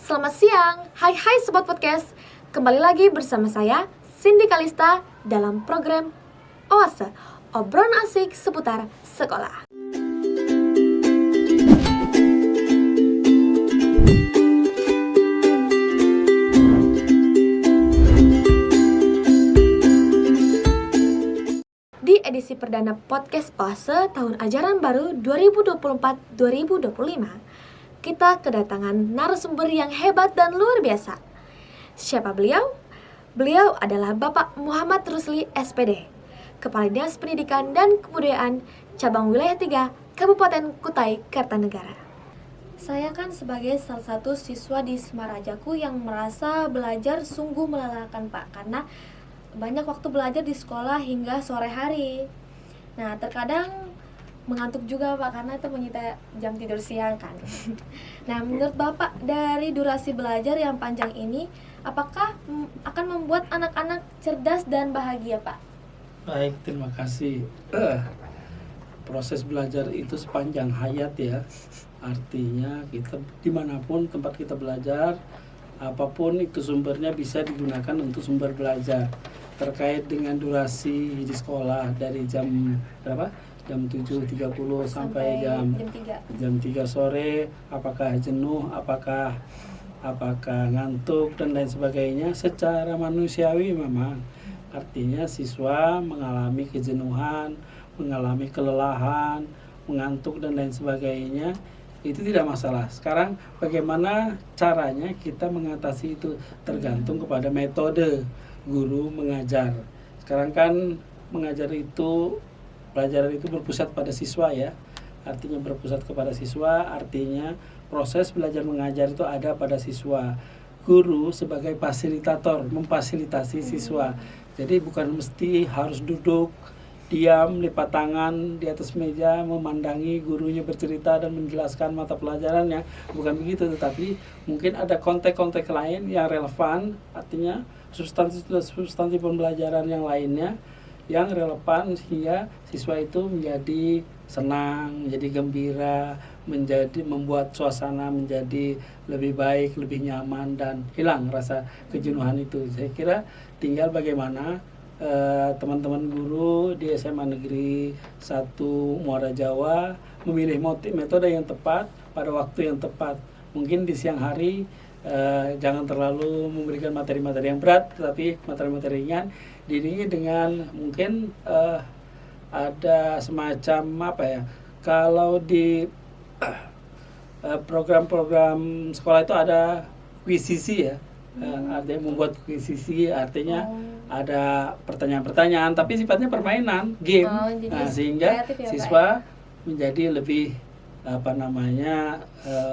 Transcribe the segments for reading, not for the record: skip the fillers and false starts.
Selamat siang, hai Sobat Podcast. Kembali lagi bersama saya, Cindy Kalista, dalam program Oase, obrolan asik seputar sekolah. Di edisi perdana podcast Oase tahun ajaran baru 2024-2025, kita kedatangan narasumber yang hebat dan luar biasa. Siapa beliau? Beliau adalah Bapak Muhammad Rusli SPD, Kepala Dinas Pendidikan dan Kebudayaan Cabang Wilayah 3 Kabupaten Kutai Kartanegara. Saya kan sebagai salah satu siswa di Semarajaku yang merasa belajar sungguh melelahkan, Pak, karena banyak waktu belajar di sekolah hingga sore hari. Nah, terkadang mengantuk juga, Pak, karena itu menyita jam tidur siang kan. Nah, menurut Bapak, dari durasi belajar yang panjang ini, apakah akan membuat anak-anak cerdas dan bahagia, Pak? Baik, terima kasih. Proses belajar itu sepanjang hayat ya. Artinya kita dimanapun tempat kita belajar, apapun itu sumbernya bisa digunakan untuk sumber belajar. Terkait dengan durasi di sekolah dari jam berapa? Jam 7.30 sampai jam 3 sore, apakah jenuh, apakah ngantuk dan lain sebagainya, secara manusiawi memang. Artinya siswa mengalami kejenuhan, mengalami kelelahan, mengantuk dan lain sebagainya, itu tidak masalah. Sekarang bagaimana caranya kita mengatasi itu tergantung kepada metode guru mengajar. Sekarang kan mengajar itu, pelajaran itu berpusat pada siswa ya. Artinya berpusat kepada siswa, artinya proses belajar mengajar itu ada pada siswa. Guru sebagai fasilitator, memfasilitasi siswa. Jadi bukan mesti harus duduk, diam, lipat tangan di atas meja, memandangi gurunya bercerita dan menjelaskan mata pelajarannya. Bukan begitu, tetapi mungkin ada konteks-konteks lain yang relevan, artinya substansi pembelajaran yang lainnya yang relevan sehingga siswa itu menjadi senang, menjadi gembira, membuat suasana menjadi lebih baik, lebih nyaman dan hilang rasa kejenuhan itu. Saya kira tinggal bagaimana teman-teman guru di SMA Negeri 1 Muara Jawa memilih metode yang tepat pada waktu yang tepat. Mungkin di siang hari jangan terlalu memberikan materi-materi yang berat, tetapi materi-materi ringan, diiringi dengan mungkin ada semacam apa ya, kalau di program-program sekolah itu ada kuisisi ya, artinya membuat kuisisi, artinya ada pertanyaan-pertanyaan tapi sifatnya permainan, game. Sehingga ya, siswa menjadi lebih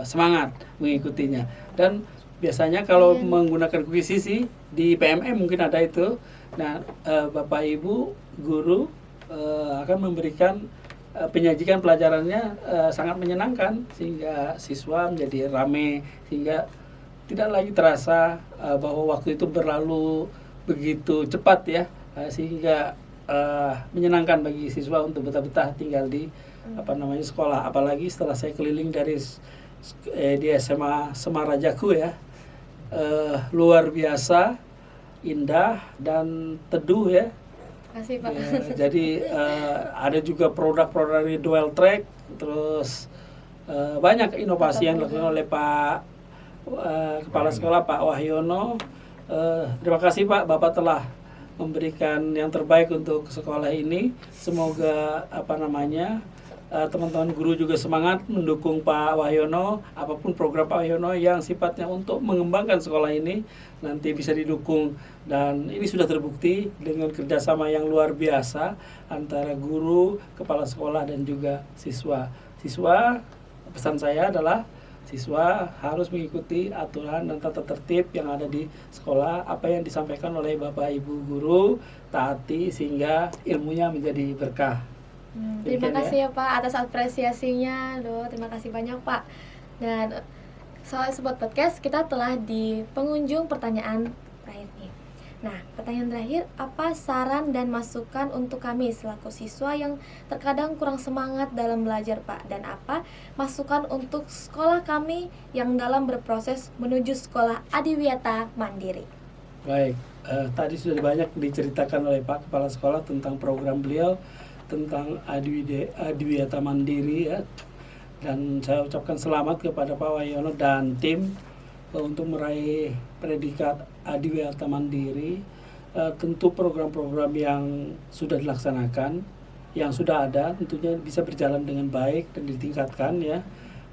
semangat mengikutinya. Dan biasanya kalau menggunakan kuisisi di PMM mungkin ada itu. Nah, Bapak Ibu guru akan memberikan penyajikan pelajarannya sangat menyenangkan sehingga siswa menjadi ramai, sehingga tidak lagi terasa bahwa waktu itu berlalu begitu cepat ya, sehingga menyenangkan bagi siswa untuk betah-betah tinggal di sekolah. Apalagi setelah saya keliling di SMA Semarajaku ya, luar biasa indah dan teduh ya. Kasih, Pak. Ya, jadi ada juga produk-produk dari dual track, terus banyak inovasi yang dilakukan oleh Pak Kepala Sekolah Pak Wahyono. Terima kasih Pak, Bapak telah memberikan yang terbaik untuk sekolah ini. Semoga teman-teman guru juga semangat mendukung Pak Wahyono, apapun program Pak Wahyono yang sifatnya untuk mengembangkan sekolah ini nanti bisa didukung. Dan ini sudah terbukti dengan kerjasama yang luar biasa antara guru, kepala sekolah dan juga siswa. Pesan saya adalah siswa harus mengikuti aturan dan tata tertib yang ada di sekolah. Apa yang disampaikan oleh Bapak Ibu guru, taati sehingga ilmunya menjadi berkah. Terima kasih ya Pak atas apresiasinya. Terima kasih banyak Pak. Dan soal Sobat Podcast, kita telah di pengunjung pertanyaan terakhir nih. Nah, pertanyaan terakhir, apa saran dan masukan untuk kami selaku siswa yang terkadang kurang semangat dalam belajar, Pak? Dan apa masukan untuk sekolah kami yang dalam berproses menuju sekolah adiwiyata mandiri? Baik, tadi sudah banyak diceritakan oleh Pak Kepala Sekolah tentang program beliau tentang adiwiyata mandiri ya. Dan saya ucapkan selamat kepada Pak Wahyono dan tim untuk meraih predikat adiwiyata mandiri. Tentu program-program yang sudah dilaksanakan, yang sudah ada tentunya bisa berjalan dengan baik dan ditingkatkan ya.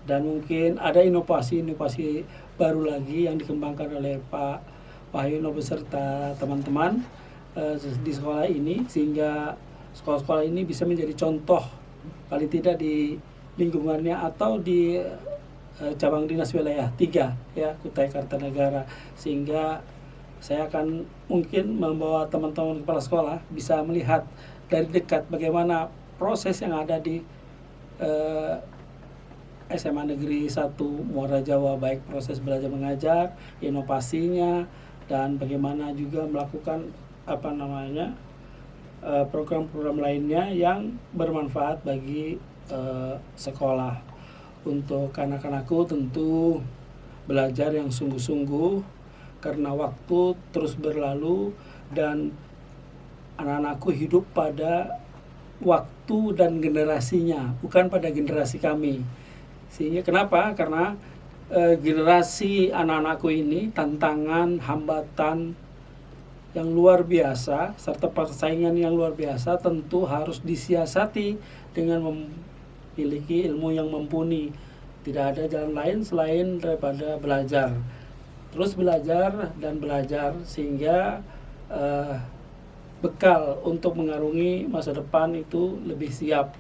Dan mungkin ada inovasi-inovasi baru lagi yang dikembangkan oleh Pak Wahyono beserta teman-teman di sekolah ini, sehingga sekolah-sekolah ini bisa menjadi contoh paling tidak di lingkungannya atau di cabang dinas wilayah 3 ya, Kutai Kartanegara, sehingga saya akan mungkin membawa teman-teman kepala sekolah bisa melihat dari dekat bagaimana proses yang ada di SMA Negeri 1 Muara Jawa, baik proses belajar mengajar, inovasinya, dan bagaimana juga melakukan program-program lainnya yang bermanfaat bagi sekolah. Untuk anak-anakku tentu belajar yang sungguh-sungguh karena waktu terus berlalu dan anak-anakku hidup pada waktu dan generasinya, bukan pada generasi kami. Sehingga kenapa? Karena generasi anak-anakku ini tantangan, hambatan yang luar biasa serta persaingan yang luar biasa tentu harus disiasati dengan memiliki ilmu yang mumpuni. Tidak ada jalan lain selain daripada belajar. Terus belajar dan belajar sehingga bekal untuk mengarungi masa depan itu lebih siap.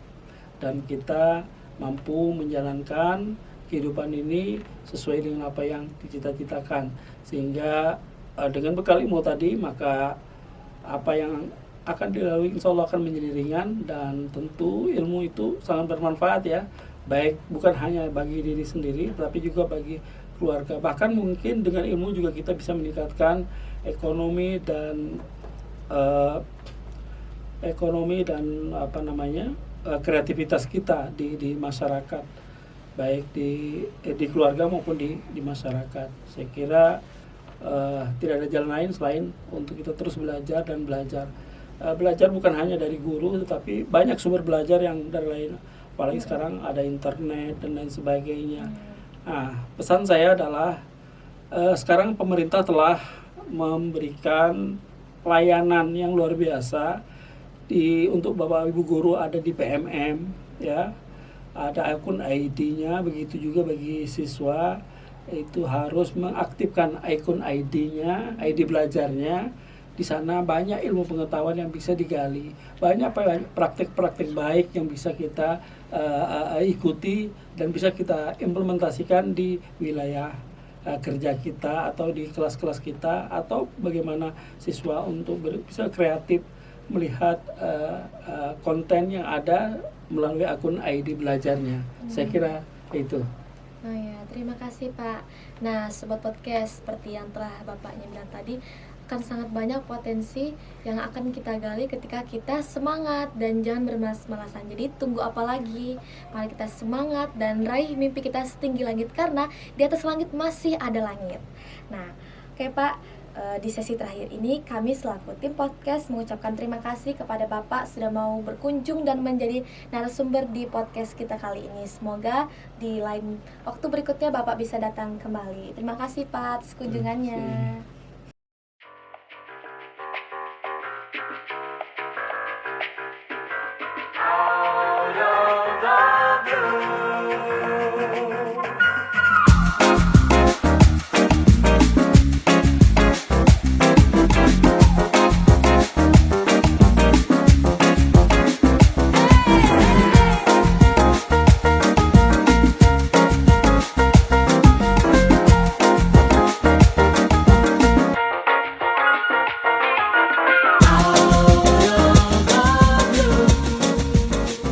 Dan kita mampu menjalankan kehidupan ini sesuai dengan apa yang dicita-citakan. Sehingga dengan bekal ilmu tadi, maka apa yang akan dilalui insya Allah akan menjadi ringan, dan tentu ilmu itu sangat bermanfaat ya, baik bukan hanya bagi diri sendiri tapi juga bagi keluarga. Bahkan mungkin dengan ilmu juga kita bisa meningkatkan ekonomi dan kreativitas kita di masyarakat, baik di keluarga maupun di masyarakat. Saya kira tidak ada jalan lain selain untuk kita terus belajar dan belajar. Belajar bukan hanya dari guru, tetapi banyak sumber belajar yang dari lain. Apalagi sekarang ada internet dan lain sebagainya. Nah, pesan saya adalah sekarang pemerintah telah memberikan pelayanan yang luar biasa untuk Bapak Ibu guru, ada di PMM ya. Ada akun ID-nya, begitu juga bagi siswa itu harus mengaktifkan akun ID-nya, ID belajarnya. Di sana banyak ilmu pengetahuan yang bisa digali, banyak praktik-praktik baik yang bisa kita ikuti dan bisa kita implementasikan di wilayah kerja kita atau di kelas-kelas kita, atau bagaimana siswa untuk bisa kreatif melihat konten yang ada melalui akun ID belajarnya. Saya kira itu. Oh ya, terima kasih Pak. Nah, Sobat Podcast, seperti yang telah Bapaknya bilang tadi, akan sangat banyak potensi yang akan kita gali ketika kita semangat dan jangan bermalas-malasan. Jadi tunggu apa lagi? Mari kita semangat dan raih mimpi kita setinggi langit, karena di atas langit masih ada langit. Nah, oke Pak, di sesi terakhir ini kami selaku tim podcast mengucapkan terima kasih kepada Bapak sudah mau berkunjung dan menjadi narasumber di podcast kita kali ini. Semoga di lain waktu berikutnya Bapak bisa datang kembali. Terima kasih Pak atas kunjungannya.